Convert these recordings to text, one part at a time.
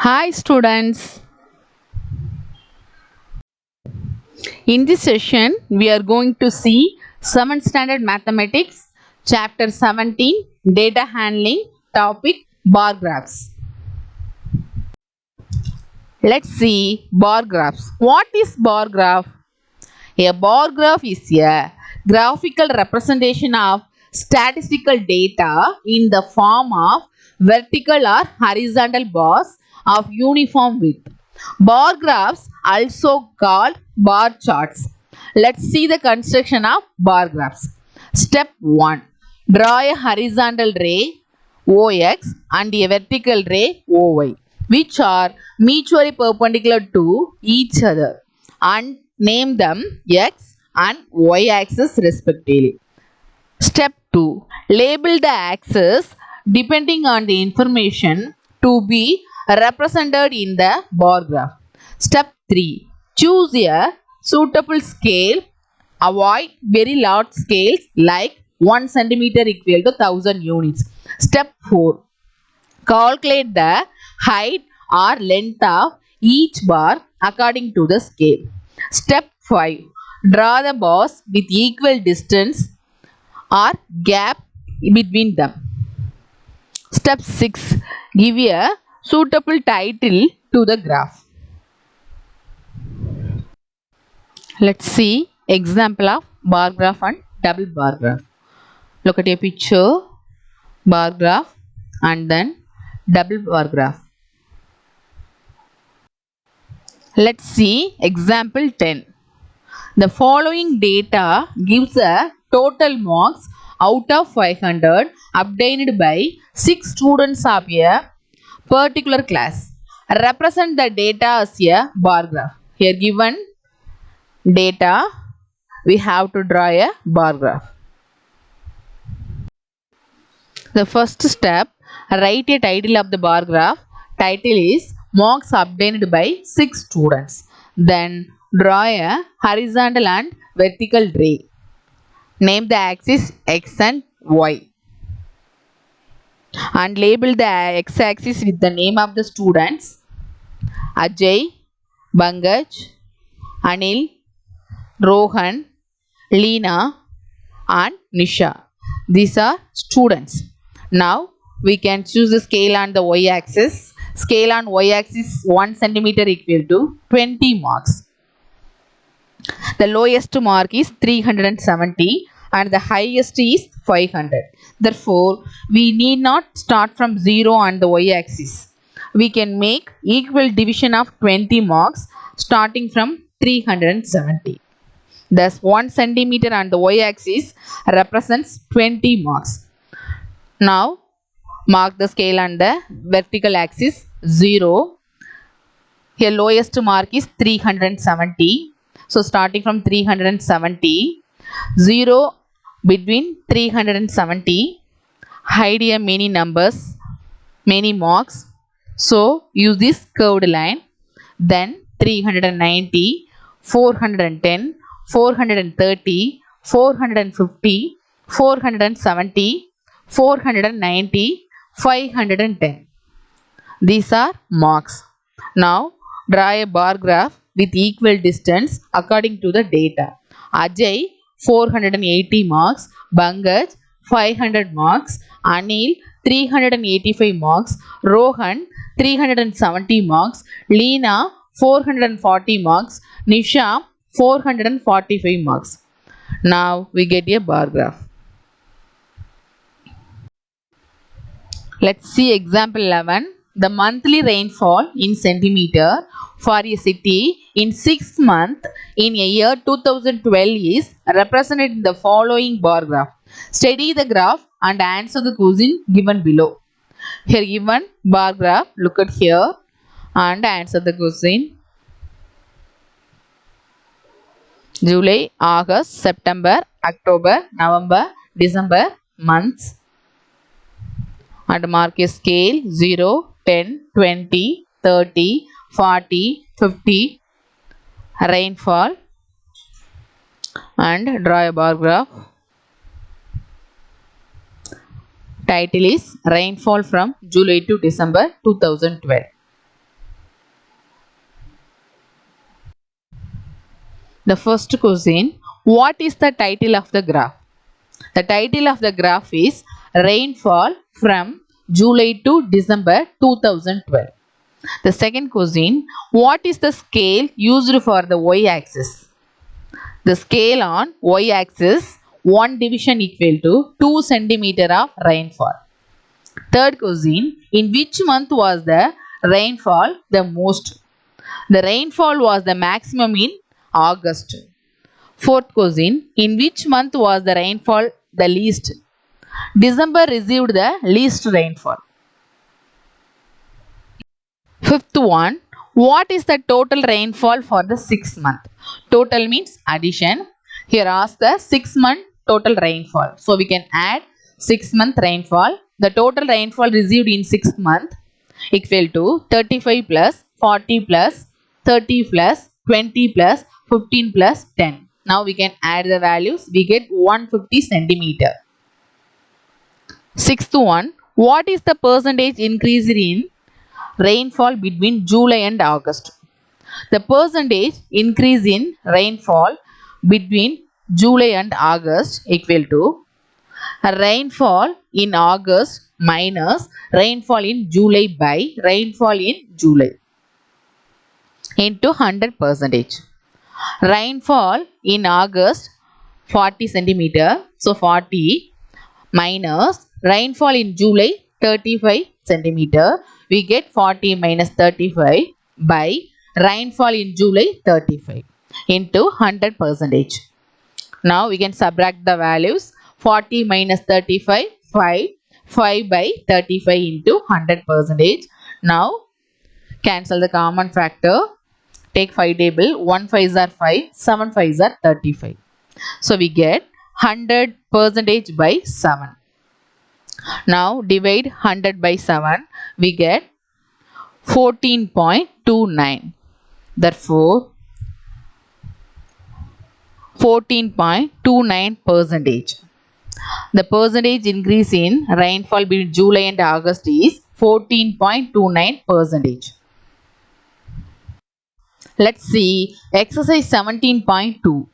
Hi students, in this session we are going to see 7th standard mathematics chapter 17 data handling topic bar graphs. Let's see bar graphs. What is bar graph? A bar graph is a graphical representation of statistical data in the form of vertical or horizontal bars of uniform width. Bar graphs also called bar charts. Let's see the construction of bar graphs. Step 1. Draw a horizontal ray OX and a vertical ray OY which are mutually perpendicular to each other and name them x and y axis respectively. Step 2. Label the axis depending on the information to be represented in the bar graph. Step 3. Choose a suitable scale. Avoid very large scales like 1 centimeter equal to 1000 units. Step 4. Calculate the height or length of each bar according to the scale. Step 5. Draw the bars with equal distance or gap between them. Step 6. Give a suitable title to the graph. Let's see example of bar graph and double bar graph. Look at a picture, bar graph and then double bar graph. Let's see example 10. The following data gives a total marks out of 500 obtained by 6 students of a particular class. Represent the data as a bar graph. Here given data, we have to draw a bar graph. The first step, write a title of the bar graph. Title is marks obtained by 6 students. Then draw a horizontal and vertical ray. Name the axis x and y. And label the x-axis with the name of the students. Ajay, Bangaj, Anil, Rohan, Leena and Nisha. These are students. Now we can choose the scale on the y-axis. Scale on y-axis 1 centimeter equal to 20 marks. The lowest mark is 370 and the highest is 500. Therefore, we need not start from 0 on the y-axis. We can make equal division of 20 marks starting from 370. Thus, 1 centimeter on the y-axis represents 20 marks. Now, mark the scale on the vertical axis 0. Here, lowest mark is 370. So, starting from 370, 0 between 370, hide here many numbers, many marks. So, use this curved line. Then 390, 410, 430, 450, 470, 490, 510. These are marks. Now, draw a bar graph with equal distance according to the data. Ajay 480 marks, Bangaj 500 marks, Anil 385 marks, Rohan 370 marks, Leena 440 marks, Nisha 445 marks. Now we get a bar graph. Let's see example 11. The monthly rainfall in centimeter for a city in 6 months in a year 2012 is represented in the following bar graph. Study the graph and answer the question given below. Here given bar graph, look at here and answer the question. July, August, September, October, November, December months. And mark a scale 0, 10, 20, 30, 40, 50 rainfall and draw a bar graph. Title is Rainfall from July to December 2012. The first question, what is the title of the graph? The title of the graph is Rainfall from July to December 2012. The second question, what is the scale used for the y-axis? The scale on y-axis, 1 division equal to 2 centimeter of rainfall. Third question, in which month was the rainfall the most? The rainfall was the maximum in August. Fourth question, in which month was the rainfall the least? December received the least rainfall. Fifth one, what is the total rainfall for the 6th month? Total means addition. Here ask the 6-month total rainfall. So we can add 6-month rainfall. The total rainfall received in 6th month equal to 35 plus 40 plus 30 plus 20 plus 15 plus 10. Now we can add the values. We get 150 centimeter. Sixth one, what is the percentage increase in rainfall between July and August? The percentage increase in rainfall between July and August equal to rainfall in August minus rainfall in July by rainfall in July into 100%. Rainfall in August 40 centimeter, so 40 minus rainfall in July 35 centimeter, we get 40 minus 35 by rainfall in July 35 into 100%. Now we can subtract the values. 40 minus 35, 5. 5 by 35 into 100%. Now cancel the common factor. Take 5 table. 1 5s are 5, 7 5s are 35. So we get 100% by 7. Now divide 100 by 7. We get 14.29. Therefore 14.29%. The percentage increase in rainfall between July and August is 14.29%. Let's see exercise 17.2.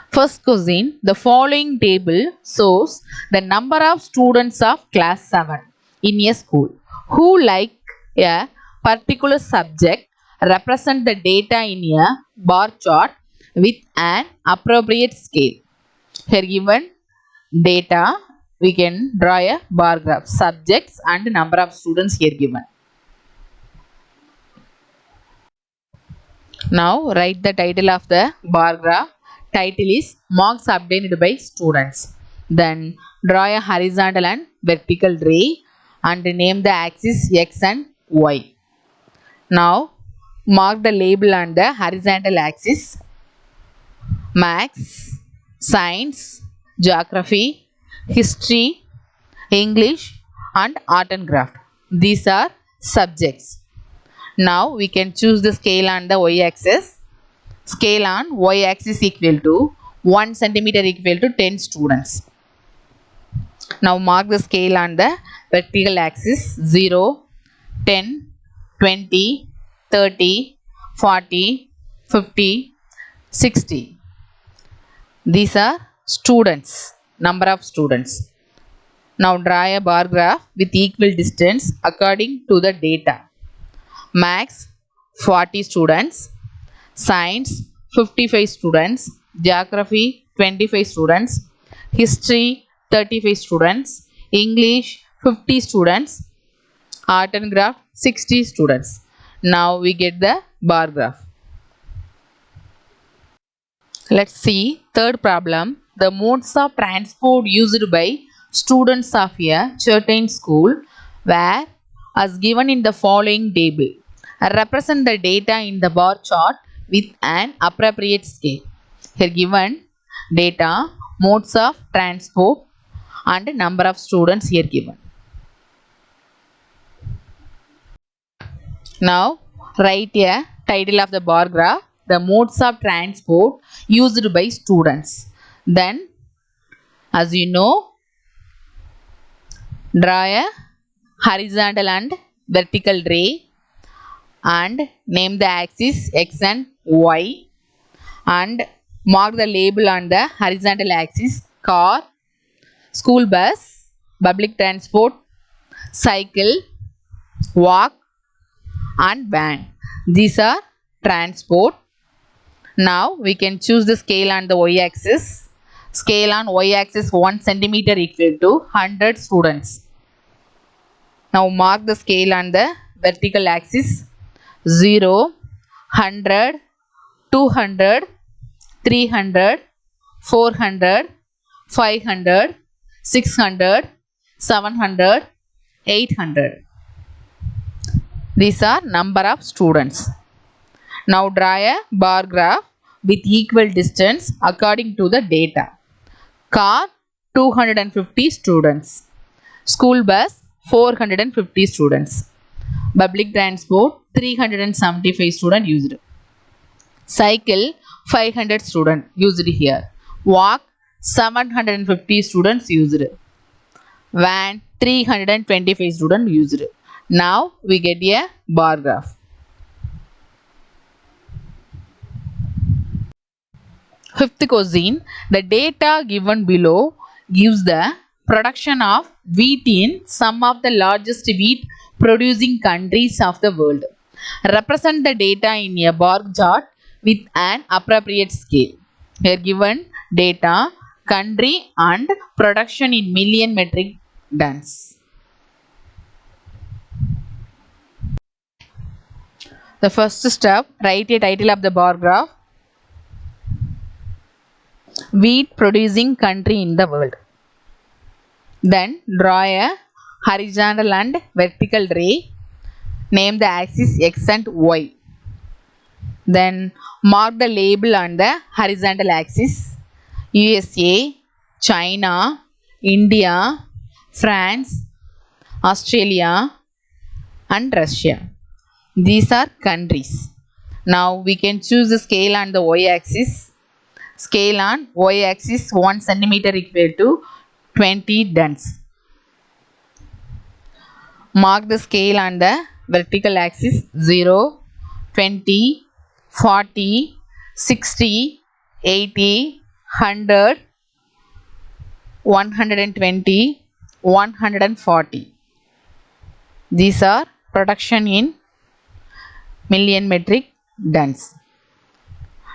First question, the following table shows the number of students of class 7 in a school who like a particular subject. Represent the data in a bar chart with an appropriate scale. Here given data, we can draw a bar graph. Subjects and number of students here given. Now write the title of the bar graph. Title is marks obtained by students. Then draw a horizontal and vertical ray and name the axis X and Y. Now mark the label on the horizontal axis. Maths, Science, Geography, History, English and Art and Craft. These are subjects. Now we can choose the scale on the y-axis. Scale on y-axis equal to 1 centimeter equal to 10 students. Now mark the scale on the vertical axis 0, 10, 20, 30, 40, 50, 60. These are students, number of students. Now draw a bar graph with equal distance according to the data. Maths 40 students, Science 55 students, Geography 25 students, History 35 students, English 50 students, Art and Craft 60 students. Now we get the bar graph. Let's see third problem. The modes of transport used by students of a certain school were as given in the following table. Represent the data in the bar chart with an appropriate scale. Here given data, modes of transport and number of students here given. Now write a title of the bar graph. The modes of transport used by students. Then as you know, draw a horizontal and vertical ray and name the axis X and Y and mark the label on the horizontal axis: car, school bus, public transport, cycle, walk, and van. These are transport. Now we can choose the scale on the y-axis. Scale on y-axis 1 centimeter equal to 100 students. Now mark the scale on the vertical axis: 0, 100, 200, 300, 400, 500, 600, 700, 800. These are number of students. Now draw a bar graph with equal distance according to the data. Car 250 students. School bus 450 students. Public transport 375 students used. Cycle 500 students used here. Walk 750 students used. Van 325 students used. Now we get a bar graph. Fifth question, the data given below gives the production of wheat in some of the largest wheat producing countries of the world. Represent the data in a bar chart with an appropriate scale. Here given data, country and production in million metric tons. The first step, write a title of the bar graph. Wheat producing country in the world. Then draw a horizontal and vertical ray. Name the axis x and y. Then mark the label on the horizontal axis: USA, China, India, France, Australia, and Russia. These are countries. Now we can choose the scale on the y-axis. Scale on y-axis 1 centimeter equal to 20 tons. Mark the scale on the vertical axis: 0, 20, 40, 60, 80, 100, 120, 140. These are production in million metric tons.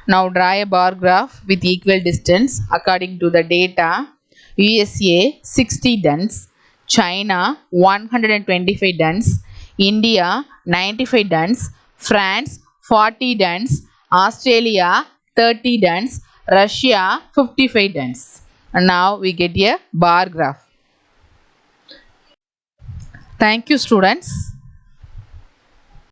Now draw a bar graph with equal distance according to the data. USA 60 tons, China 125 tons, India 95 tons, France 40 tons, Australia 30 tons, Russia 55 tons. And now we get a bar graph. Thank you, students.